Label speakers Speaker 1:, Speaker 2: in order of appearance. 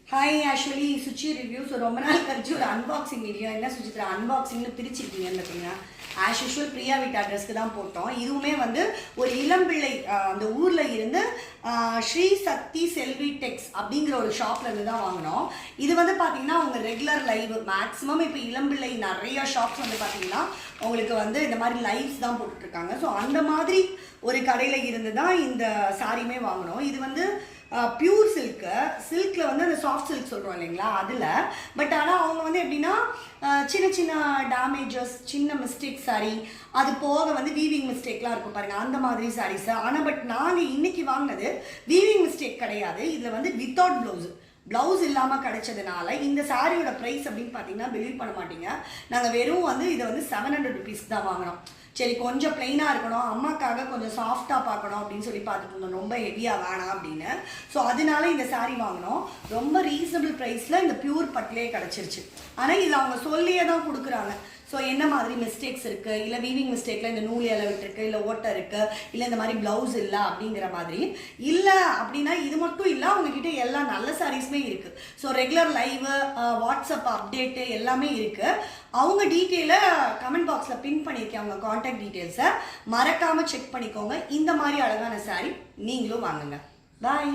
Speaker 1: Hi actually Suchi review. So ரொம்ப நாள் கழிச்சு ஒரு அன்பாக்சிங் வீடியோ. என்ன சுச்சித்ரா அன்பாக்சிங்னு பிரிச்சிருக்கீங்கன்னு பார்த்தீங்கன்னா, ஆஸ் யூஷுவல் பிரியா வீட்டு அட்ரஸ்க்கு தான் போட்டோம். இதுவுமே வந்து ஒரு இளம்பிள்ளை அந்த ஊரில் இருந்து ஸ்ரீ சக்தி செல்வி டெக்ஸ் அப்படிங்கிற ஒரு ஷாப்ல இருந்து தான் வாங்கினோம். இது வந்து பார்த்தீங்கன்னா அவங்க ரெகுலர் லைவ் மேக்ஸிமம் இப்போ இளம்பிள்ளை நிறைய ஷாப்ஸ் வந்து பார்த்தீங்கன்னா உங்களுக்கு வந்து இந்த மாதிரி லைவ்ஸ் தான் போட்டுட்ருக்காங்க. ஸோ அந்த மாதிரி ஒரு கடையில் இருந்து தான் இந்த சாரியுமே வாங்கினோம். இது வந்து பியூர் சில்கில் வந்து அந்த சாஃப்ட் சில்க் சொல்கிறோம் இல்லைங்களா, அதில். பட் ஆனால் அவங்க வந்து எப்படின்னா சின்ன சின்ன டேமேஜஸ், சின்ன மிஸ்டேக் சாரி, அது போக வந்து வீவிங் மிஸ்டேக்லாம் இருக்கும் பாருங்கள், அந்த மாதிரி சாரீஸு. ஆனால் பட் நாங்கள் இன்னைக்கு வாங்கினது வீவிங் மிஸ்டேக் கிடையாது. இதில் வந்து வித்தவுட் ப்ளவுஸ் இல்லாமல் கிடைச்சதுனால இந்த சாரியோட ப்ரைஸ் அப்படின்னு பார்த்தீங்கன்னா பிலீவ் பண்ண மாட்டீங்க, நாங்கள் வெறும் வந்து இதை வந்து 700 ருபீஸ்க்கு தான் வாங்கினோம். சரி கொஞ்சம் பிளெயினாக இருக்கணும், அம்மாக்காக கொஞ்சம் சாஃப்டாக பார்க்கணும் அப்படின்னு சொல்லி பார்த்துட்டு இருந்தோம், ரொம்ப ஹெவியாக வேணாம் அப்படின்னு. ஸோ அதனால இந்த சாரீ வாங்கினோம். ரொம்ப ரீசனபிள் ப்ரைஸில் இந்த பியூர் பட்டிலே கிடச்சிருச்சு. ஆனால் இது அவங்க சொல்லியே தான் கொடுக்குறாங்க. ஸோ என்ன மாதிரி மிஸ்டேக்ஸ் இருக்குது, இல்லை வீவிங் மிஸ்டேக்கில் இந்த நூல் இலை விட்டுருக்கு, இல்லை ஓட்டை இருக்குது, இல்லை இந்த மாதிரி ப்ளவுஸ் இல்லை அப்படிங்கிற மாதிரி இல்லை அப்படின்னா இது மட்டும் இல்லை, அவங்கக்கிட்ட எல்லா நல்ல சாரீஸுமே இருக்குது. So regular live, WhatsApp update எல்லாமே இருக்குது. அவங்க டீட்டெயிலை கமெண்ட் பாக்ஸில் பின் பண்ணியிருக்கேன், அவங்க கான்டாக்ட் டீட்டெயில்ஸை மறக்காமல் செக் பண்ணிக்கோங்க. இந்த மாதிரி அழகான சாரீ நீங்களும் வாங்குங்க. பாய்.